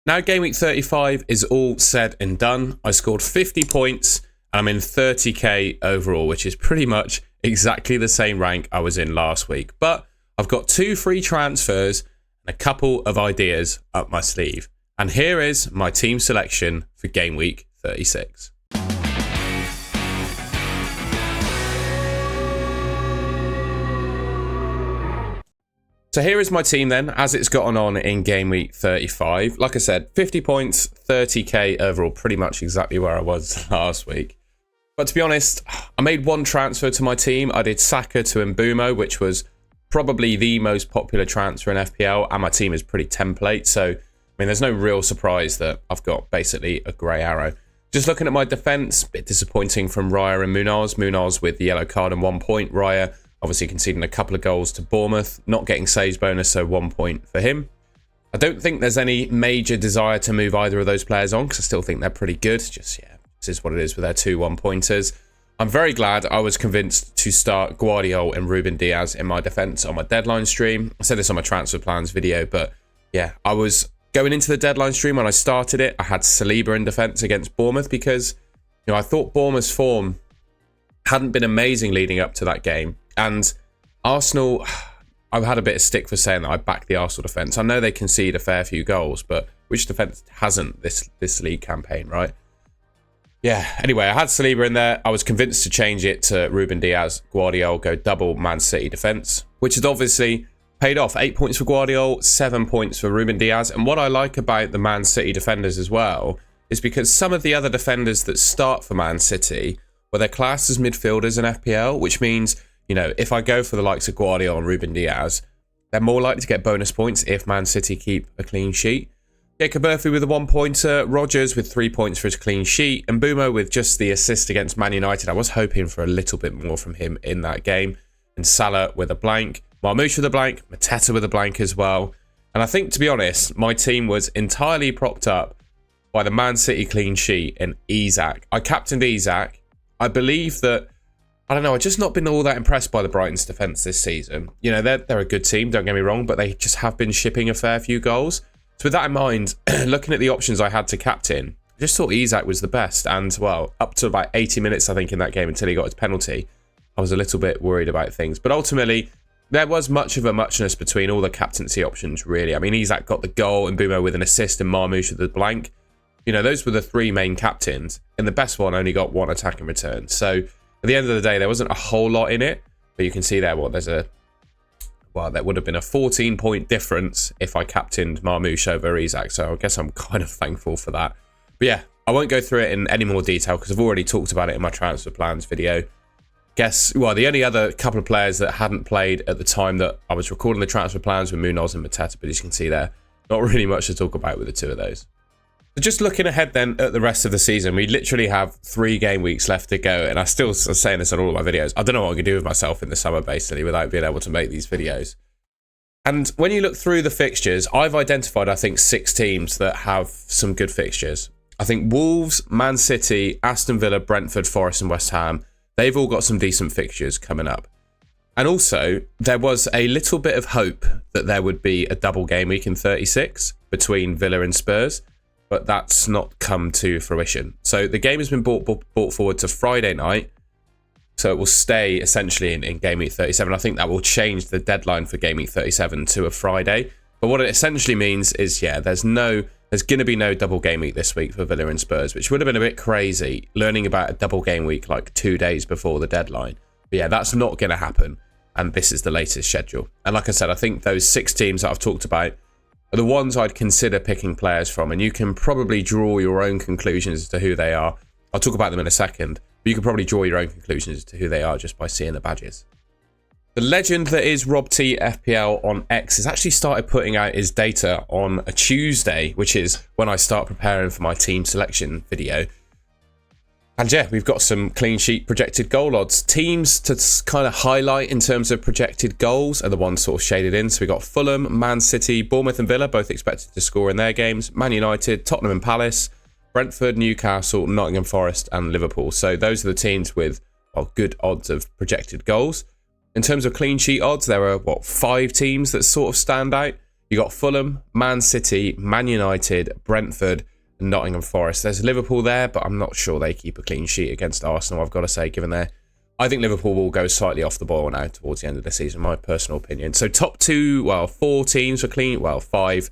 Now game week 35 is all said and done. I scored 50 points and I'm in 30k overall, which is pretty much exactly the same rank I was in last week. But I've got 2 free transfers and a couple of ideas up my sleeve. And here is my team selection for game week 36. So here is my team then, as it's gotten on in game week 35. Like I said, 50 points, 30k overall, pretty much exactly where I was last week. But to be honest, I made 1 transfer to my team. I did Saka to Mbumo, which was probably the most popular transfer in FPL, and my team is pretty template. So, I mean, there's no real surprise that I've got basically a grey arrow. Just looking at my defence, a bit disappointing from Raya and Munoz. Munoz with the yellow card and 1 point. Raya obviously conceding a couple of goals to Bournemouth, not getting saves bonus, so 1 point for him. I don't think there's any major desire to move either of those players on because I still think they're pretty good. Just, yeah, this is what it is with their 2 1-pointers. I'm very glad I was convinced to start Guardiola and Ruben Diaz in my defence on my deadline stream. I said this on my transfer plans video, but yeah, I was going into the deadline stream when I started it. I had Saliba in defence against Bournemouth because, I thought Bournemouth's form hadn't been amazing leading up to that game. And Arsenal, I've had a bit of stick for saying that I back the Arsenal defence. I know they concede a fair few goals, but which defence hasn't this league campaign, right? Yeah, anyway, I had Saliba in there. I was convinced to change it to Ruben Diaz, Guardiola, go double Man City defence, which has obviously paid off. 8 points for Guardiola, 7 points for Ruben Diaz. And what I like about the Man City defenders as well is because some of the other defenders that start for Man City, well, they're classed as midfielders in FPL, which means, if I go for the likes of Guardiola and Ruben Diaz, they're more likely to get bonus points if Man City keep a clean sheet. Jacob Murphy with a 1-pointer, Rodgers with 3 points for his clean sheet, and Mbumo with just the assist against Man United. I was hoping for a little bit more from him in that game. And Salah with a blank, Marmoush with a blank, Mateta with a blank as well. And I think, to be honest, my team was entirely propped up by the Man City clean sheet and Isak. I captained Isak. I believe that, I don't know, I've just not been all that impressed by the Brighton's defence this season. They're a good team, don't get me wrong, but they just have been shipping a fair few goals. So with that in mind, looking at the options I had to captain, I just thought Isak was the best. And, well, up to about 80 minutes, I think, in that game until he got his penalty, I was a little bit worried about things. But ultimately, there was much of a muchness between all the captaincy options, really. I mean, Isak got the goal, and Mbumo with an assist, and Marmoush with the blank. Those were the 3 main captains, and the best one only got 1 attack in return. So at the end of the day, there wasn't a whole lot in it, but you can see there, there would have been a 14-point difference if I captained Marmoush over Isak, so I guess I'm kind of thankful for that. But yeah, I won't go through it in any more detail because I've already talked about it in my transfer plans video. The only other couple of players that hadn't played at the time that I was recording the transfer plans were Munoz and Mateta, but as you can see there, not really much to talk about with the 2 of those. So just looking ahead then at the rest of the season, we literally have 3 game weeks left to go, and I still am saying this on all of my videos. I don't know what I can do with myself in the summer, basically, without being able to make these videos. And when you look through the fixtures, I've identified, I think, 6 teams that have some good fixtures. I think Wolves, Man City, Aston Villa, Brentford, Forest and West Ham, they've all got some decent fixtures coming up. And also, there was a little bit of hope that there would be a double game week in 36 between Villa and Spurs, but that's not come to fruition. So the game has been brought forward to Friday night, so it will stay essentially in game week 37. I think that will change the deadline for game week 37 to a Friday. But what it essentially means is, there's going to be no double game week this week for Villa and Spurs, which would have been a bit crazy, learning about a double game week like 2 days before the deadline. But yeah, that's not going to happen, and this is the latest schedule. And like I said, I think those 6 teams that I've talked about are the ones I'd consider picking players from, and you can probably draw your own conclusions as to who they are. I'll talk about them in a second, but you can probably draw your own conclusions as to who they are just by seeing the badges. The legend that is Rob T FPL on X has actually started putting out his data on a Tuesday, which is when I start preparing for my team selection video. And yeah, we've got some clean sheet projected goal odds. Teams to kind of highlight in terms of projected goals are the ones sort of shaded in. So we've got Fulham, Man City, Bournemouth and Villa, both expected to score in their games. Man United, Tottenham and Palace, Brentford, Newcastle, Nottingham Forest and Liverpool. So those are the teams with good odds of projected goals. In terms of clean sheet odds, there are, 5 teams that sort of stand out. You got Fulham, Man City, Man United, Brentford, and Nottingham Forest. There's Liverpool there, but I'm not sure they keep a clean sheet against Arsenal, I've got to say, given their... I think Liverpool will go slightly off the boil now towards the end of the season, my personal opinion. So top two, well, 4 teams are clean. Well, 5.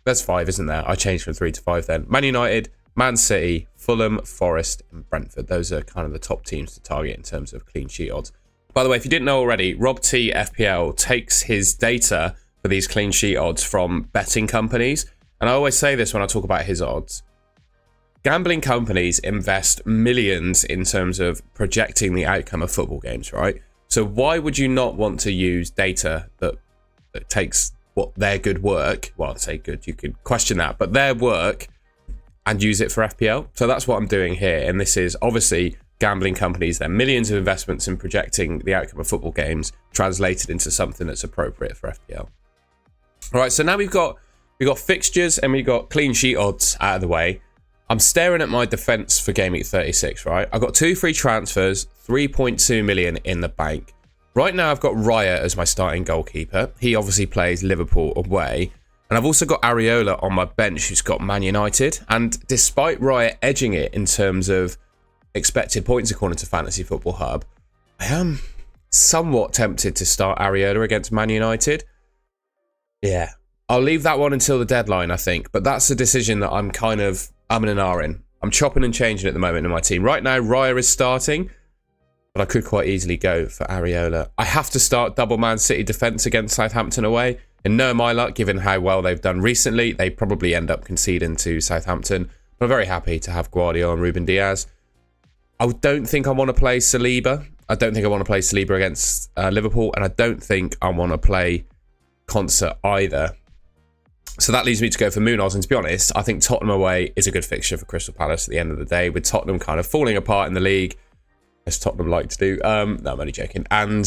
There's 5, isn't there? I changed from 3 to 5 then. Man United, Man City, Fulham, Forest, and Brentford. Those are kind of the top teams to target in terms of clean sheet odds. By the way, if you didn't know already, Rob T FPL takes his data for these clean sheet odds from betting companies. And I always say this when I talk about his odds. Gambling companies invest millions in terms of projecting the outcome of football games, right? So why would you not want to use data that takes what their good work, well, I'd say good, you could question that, but their work, and use it for FPL? So that's what I'm doing here. And this is obviously gambling companies, they're millions of investments in projecting the outcome of football games translated into something that's appropriate for FPL. All right, so now we've got fixtures and we've got clean sheet odds out of the way. I'm staring at my defense for Game Week 36, right? I've got 2 free transfers, 3.2 million in the bank. Right now, I've got Raya as my starting goalkeeper. He obviously plays Liverpool away. And I've also got Areola on my bench, who's got Man United. And despite Raya edging it in terms of expected points according to Fantasy Football Hub, I am somewhat tempted to start Areola against Man United. Yeah, I'll leave that one until the deadline, I think. But that's a decision that I'm kind of umming and ahhing. I'm chopping and changing at the moment in my team. Right now, Raya is starting, but I could quite easily go for Areola. I have to start double Man City defence against Southampton away. And no, my luck, given how well they've done recently, they probably end up conceding to Southampton. But I'm very happy to have Guardiola and Ruben Diaz. I don't think I want to play Saliba. I don't think I want to play Saliba against Liverpool. And I don't think I want to play Concert either. So that leads me to go for Munoz. And to be honest, I think Tottenham away is a good fixture for Crystal Palace at the end of the day, with Tottenham kind of falling apart in the league, as Tottenham like to do. No, I'm only joking. And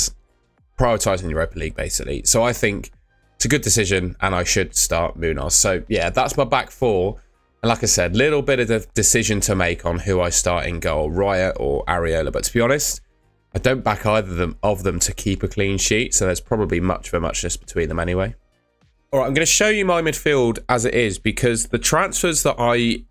prioritising Europa League, basically. So I think it's a good decision, and I should start Munoz. So yeah, that's my back 4. And like I said, little bit of a decision to make on who I start in goal, Raya or Areola. But to be honest, I don't back either of them to keep a clean sheet. So there's probably much of a muchness between them anyway. All right, I'm going to show you my midfield as it is, because the transfers that I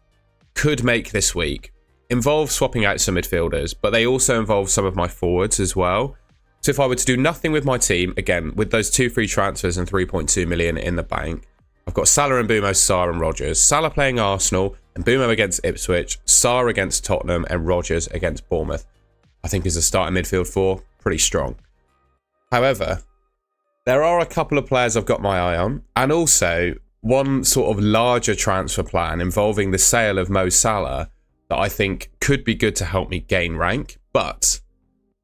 could make this week involve swapping out some midfielders, but they also involve some of my forwards as well. So if I were to do nothing with my team, again, with those 2 free transfers and 3.2 million in the bank, I've got Salah and Mbumo, Sarr and Rodgers. Salah playing Arsenal, and Mbumo against Ipswich, Sarr against Tottenham, and Rodgers against Bournemouth. I think is a starting midfield 4, pretty strong. However, there are a couple of players I've got my eye on, and also one sort of larger transfer plan involving the sale of Mo Salah that I think could be good to help me gain rank. But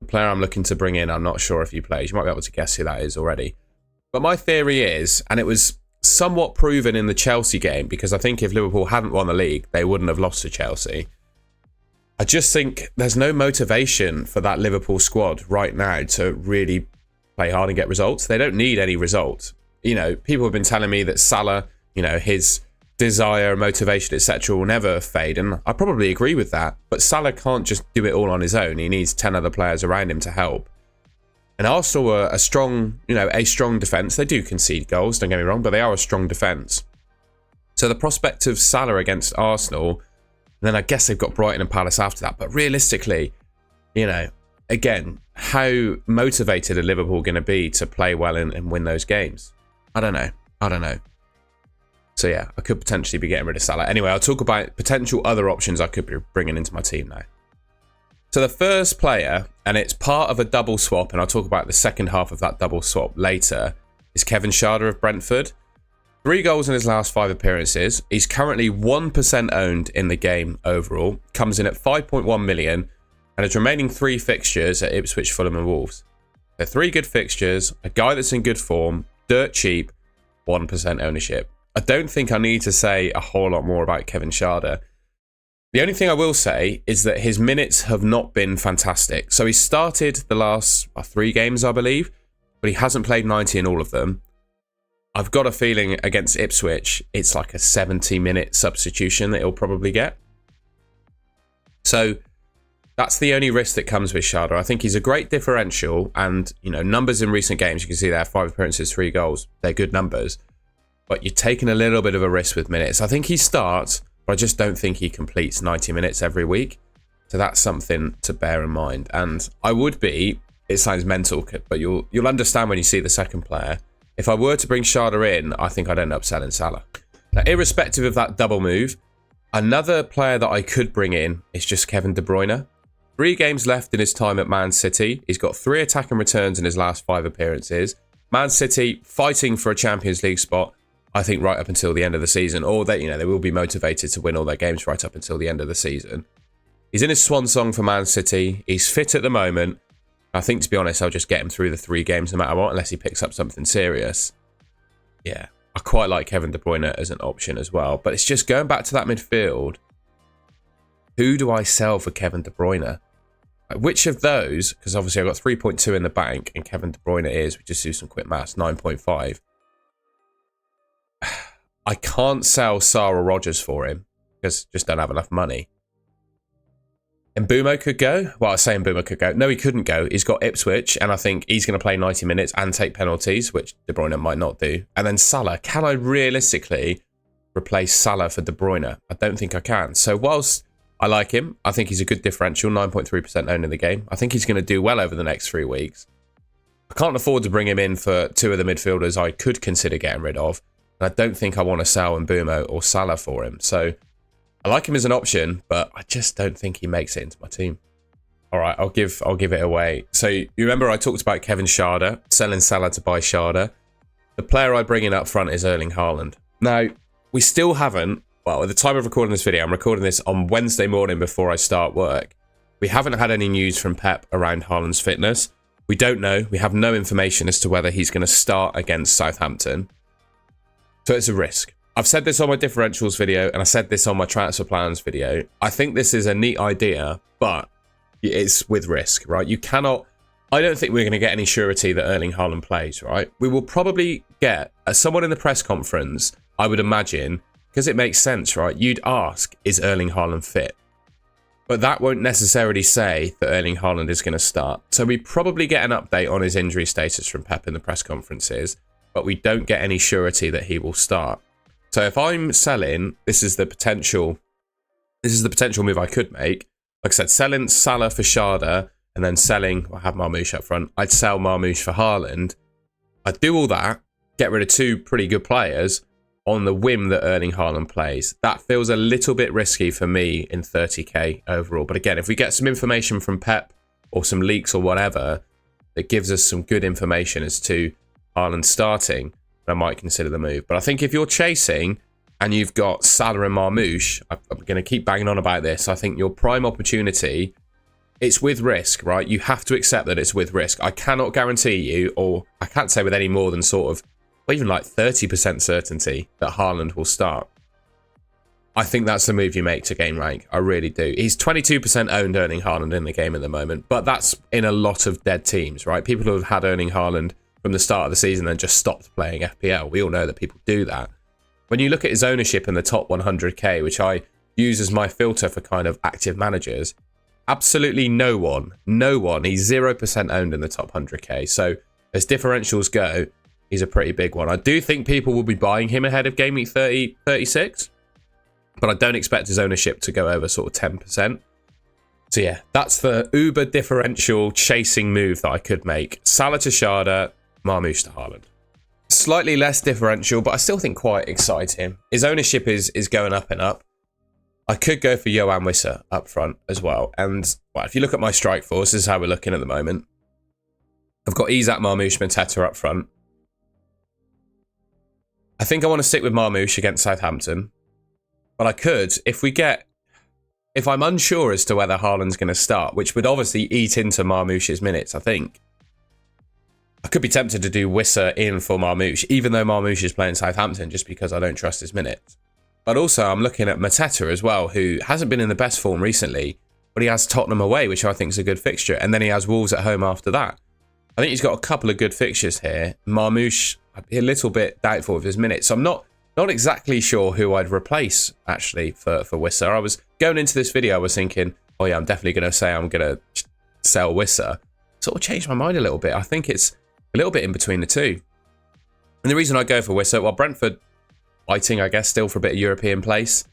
the player I'm looking to bring in, I'm not sure if he plays. You might be able to guess who that is already. But my theory is, and it was somewhat proven in the Chelsea game, because I think if Liverpool hadn't won the league, they wouldn't have lost to Chelsea. I just think there's no motivation for that Liverpool squad right now to really play hard and get results. They don't need any results. You know, people have been telling me that Salah, you know, his desire, motivation, etc. will never fade, and I probably agree with that. But Salah can't just do it all on his own. He needs 10 other players around him to help. And Arsenal are a strong defence. They do concede goals, don't get me wrong, but they are a strong defence. So the prospect of Salah against Arsenal, and then I guess they've got Brighton and Palace after that. But realistically, you know, again, how motivated are Liverpool going to be to play well and win those games? I don't know. So yeah, I could potentially be getting rid of Salah. Anyway, I'll talk about potential other options I could be bringing into my team now. So the first player, and it's part of a double swap, and I'll talk about the second half of that double swap later, is Kevin Schade of Brentford. 3 goals in his last 5 appearances. He's currently 1% owned in the game overall. Comes in at 5.1 million. And his remaining 3 fixtures at Ipswich, Fulham and Wolves. They're 3 good fixtures, a guy that's in good form, dirt cheap, 1% ownership. I don't think I need to say a whole lot more about Kevin Schade. The only thing I will say is that his minutes have not been fantastic. So he started the last 3 games, I believe, but he hasn't played 90 in all of them. I've got a feeling against Ipswich, it's like a 70-minute substitution that he'll probably get. So that's the only risk that comes with Schade. I think he's a great differential, and you know, numbers in recent games, you can see there, 5 appearances, 3 goals. They're good numbers. but you're taking a little bit of a risk with minutes. I think he starts, but I just don't think he completes 90 minutes every week. So that's something to bear in mind. And I would be, it sounds mental, but you'll understand when you see the second player. If I were to bring Sharda in, I think I'd end up selling Salah. Now, irrespective of that double move, another player that I could bring in is just Kevin De Bruyne. 3 games left in his time at Man City. He's got 3 attacking returns in his last 5 appearances. Man City fighting for a Champions League spot, I think, right up until the end of the season. Or they will be motivated to win all their games right up until the end of the season. He's in his swan song for Man City. He's fit at the moment. I think, to be honest, I'll just get him through the 3 games no matter what, unless he picks up something serious. Yeah, I quite like Kevin De Bruyne as an option as well. But it's just going back to that midfield. Who do I sell for Kevin De Bruyne? Which of those, because obviously I've got 3.2 in the bank, and Kevin De Bruyne is, we just do some quick maths, 9.5. I can't sell Sarah Rogers for him, because I just don't have enough money. Mbeumo could go. Well, I say Mbeumo could go. No, he couldn't go. He's got Ipswich, and I think he's going to play 90 minutes and take penalties, which De Bruyne might not do. And then Salah. Can I realistically replace Salah for De Bruyne? I don't think I can. So whilst I like him, I think he's a good differential, 9.3% owned in the game. I think he's going to do well over the next 3 weeks. I can't afford to bring him in for 2 of the midfielders I could consider getting rid of. And I don't think I want to sell Mbeumo or Salah for him. So I like him as an option, but I just don't think he makes it into my team. All right, I'll give it away. So you remember I talked about Kevin Sharda, selling Salah to buy Sharda. The player I bring in up front is Erling Haaland. Now, we still haven't, well, at the time of recording this video, I'm recording this on Wednesday morning before I start work. We haven't had any news from Pep around Haaland's fitness. We don't know. We have no information as to whether he's going to start against Southampton. So it's a risk. I've said this on my differentials video, and I said this on my transfer plans video. I think this is a neat idea, but it's with risk, right? You cannot... I don't think we're going to get any surety that Erling Haaland plays, right? We will probably get someone in the press conference, I would imagine, because it makes sense, right? You'd ask, is Erling Haaland fit? But that won't necessarily say that Erling Haaland is going to start. So we probably get an update on his injury status from Pep in the press conferences, but we don't get any surety that he will start. So if I'm selling, this is the potential move I could make. Like I said, selling Salah for Sharda and then selling, I have Marmoush up front. I'd sell Marmoush for Haaland. I'd do all that, get rid of 2 pretty good players on the whim that Erling Haaland plays. That feels a little bit risky for me in 30k overall. But again, if we get some information from Pep or some leaks or whatever that gives us some good information as to Haaland starting, I might consider the move. But I think if you're chasing and you've got Salah and Marmoush, I'm going to keep banging on about this. I think your prime opportunity, it's with risk, right? You have to accept that it's with risk. I cannot guarantee you, or I can't say with any more than sort of, or even like 30% certainty that Haaland will start. I think that's the move you make to game rank. I really do. He's 22% owned Erling Haaland in the game at the moment, but that's in a lot of dead teams, right? People who have had Erling Haaland from the start of the season and just stopped playing FPL. We all know that people do that. When you look at his ownership in the top 100k, which I use as my filter for kind of active managers, absolutely no one. He's 0% owned in the top 100k. So as differentials go, he's a pretty big one. I do think people will be buying him ahead of Game Week 36, but I don't expect his ownership to go over sort of 10%. So yeah, that's the uber differential chasing move that I could make. Salah to Sharda, Marmoush to Haaland. Slightly less differential, but I still think quite exciting. His ownership is going up and up. I could go for Yoane Wissa up front as well. And well, if you look at my strike force, this is how we're looking at the moment. I've got Isak, Marmoush, Mateta up front. I think I want to stick with Marmoush against Southampton. But I could, if I'm unsure as to whether Haaland's going to start, which would obviously eat into Marmoush's minutes, I think, I could be tempted to do Wissa in for Marmoush, even though Marmoush is playing Southampton, just because I don't trust his minutes. But also, I'm looking at Mateta as well, who hasn't been in the best form recently, but he has Tottenham away, which I think is a good fixture, and then he has Wolves at home after that. I think he's got a couple of good fixtures here. Marmoush, I'd be a little bit doubtful of his minutes, so I'm not exactly sure who I'd replace, actually, for Wissa. I was going into this video, I was thinking, oh yeah, I'm definitely going to say I'm going to sell Wissa. Sort of changed my mind a little bit. I think it's a little bit in between the two. And the reason I go for Wissa, well, Brentford fighting, I guess, still for a bit of European place.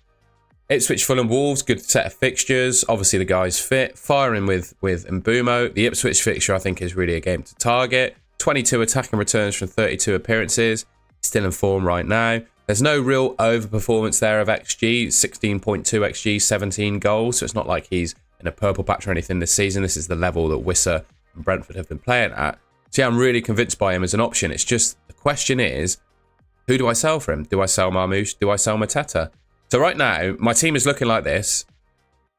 Ipswich, Fulham, Wolves, good set of fixtures. Obviously, the guy's fit. Firing with Mbumo. The Ipswich fixture, I think, is really a game to target. 22 attacking returns from 32 appearances. Still in form right now. There's no real overperformance there of XG. 16.2 XG, 17 goals. So it's not like he's in a purple patch or anything this season. This is the level that Wissa and Brentford have been playing at. So yeah, I'm really convinced by him as an option. It's just, the question is, who do I sell for him? Do I sell Marmoush? Do I sell Mateta? So right now, my team is looking like this.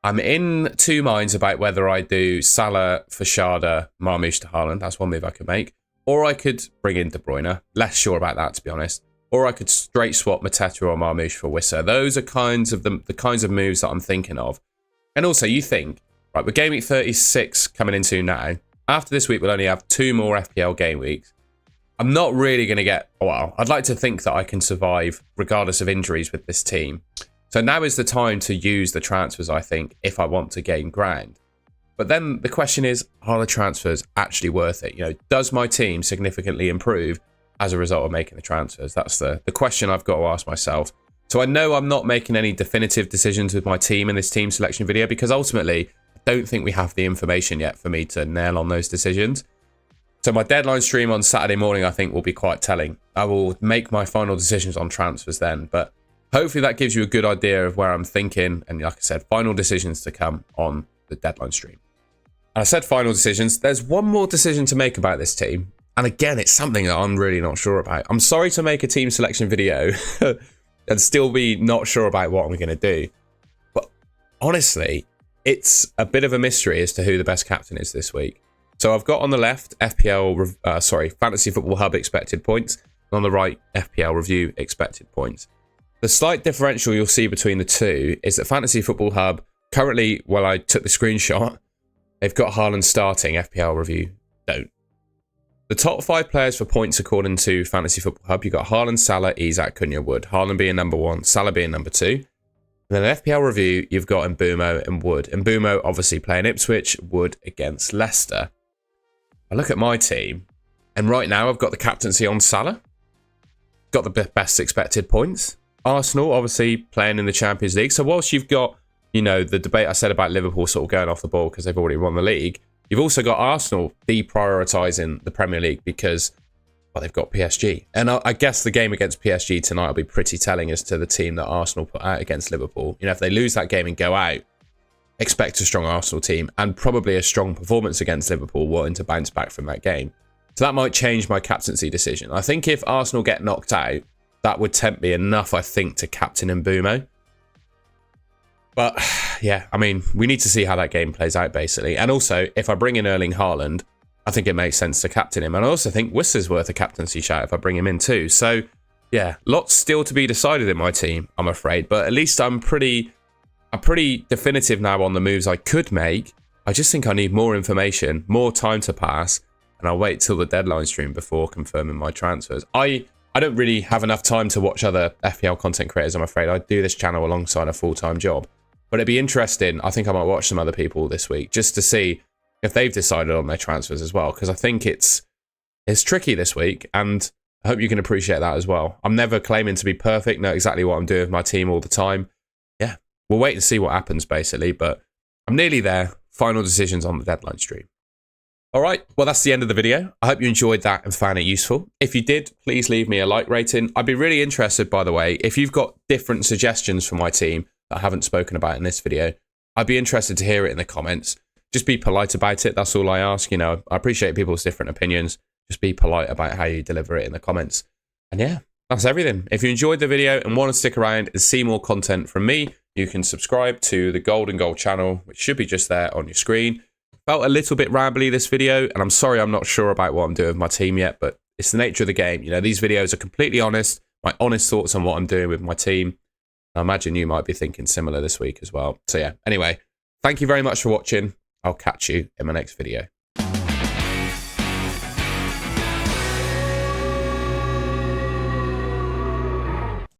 I'm in two minds about whether I do Salah for Schade, Marmoush to Haaland. That's one move I could make. Or I could bring in De Bruyne. Less sure about that, to be honest. Or I could straight swap Mateta or Marmoush for Wissa. Those are the kinds of moves that I'm thinking of. And also, you think, right, we're game week 36 coming into now. After this week, we'll only have 2 more FPL game weeks. I'm not really going to get, well, I'd like to think that I can survive regardless of injuries with this team. So now is the time to use the transfers, I think, if I want to gain ground. But then the question is, are the transfers actually worth it? You know, does my team significantly improve as a result of making the transfers? That's the question I've got to ask myself. So I know I'm not making any definitive decisions with my team in this team selection video because ultimately, I don't think we have the information yet for me to nail on those decisions. So my deadline stream on Saturday morning, I think, will be quite telling. I will make my final decisions on transfers then, but hopefully that gives you a good idea of where I'm thinking. And like I said, final decisions to come on the deadline stream. And I said final decisions. There's one more decision to make about this team. And again, it's something that I'm really not sure about. I'm sorry to make a team selection video and still be not sure about what I'm going to do. But honestly, it's a bit of a mystery as to who the best captain is this week. So I've got on the left Fantasy Football Hub expected points, and on the right FPL Review expected points. The slight differential you'll see between the two is that Fantasy Football Hub currently, well, I took the screenshot, they've got Haaland starting, FPL Review don't. The top 5 players for points according to Fantasy Football Hub, you've got Haaland, Salah, Isak, Cunha, Wood. Haaland being number 1, Salah being number 2. And then FPL Review, you've got Mbumo and Wood. Mbumo obviously playing Ipswich, Wood against Leicester. I look at my team, and right now I've got the captaincy on Salah. Got the best expected points. Arsenal, obviously, playing in the Champions League. So whilst you've got, you know, the debate I said about Liverpool sort of going off the ball because they've already won the league, you've also got Arsenal deprioritising the Premier League because, well, they've got PSG. And I guess the game against PSG tonight will be pretty telling as to the team that Arsenal put out against Liverpool. You know, if they lose that game and go out, expect a strong Arsenal team and probably a strong performance against Liverpool wanting to bounce back from that game. So that might change my captaincy decision. I think if Arsenal get knocked out, that would tempt me enough, I think, to captain Mbumo. But yeah, I mean, we need to see how that game plays out, basically. And also, if I bring in Erling Haaland, I think it makes sense to captain him. And I also think Wissa's worth a captaincy shout if I bring him in too. So yeah, lots still to be decided in my team, I'm afraid. But at least I'm pretty definitive now on the moves I could make. I just think I need more information, more time to pass, and I'll wait till the deadline stream before confirming my transfers. I don't really have enough time to watch other FPL content creators, I'm afraid. I do this channel alongside a full-time job. But it'd be interesting. I think I might watch some other people this week just to see if they've decided on their transfers as well. Because I think it's tricky this week, and I hope you can appreciate that as well. I'm never claiming to be perfect, know exactly what I'm doing with my team all the time. Yeah, we'll wait and see what happens, basically. But I'm nearly there. Final decisions on the deadline stream. All right, well, that's the end of the video. I hope you enjoyed that and found it useful. If you did, please leave me a like rating. I'd be really interested, by the way, if you've got different suggestions for my team that I haven't spoken about in this video, I'd be interested to hear it in the comments. Just be polite about it. That's all I ask. You know, I appreciate people's different opinions. Just be polite about how you deliver it in the comments. And yeah, that's everything. If you enjoyed the video and want to stick around and see more content from me, you can subscribe to the Golden Goal channel, which should be just there on your screen. Felt a little bit rambly this video, and I'm sorry I'm not sure about what I'm doing with my team yet, but it's the nature of the game. You know, these videos are completely honest, my honest thoughts on what I'm doing with my team. I imagine you might be thinking similar this week as well. So yeah, anyway, thank you very much for watching. I'll catch you in my next video.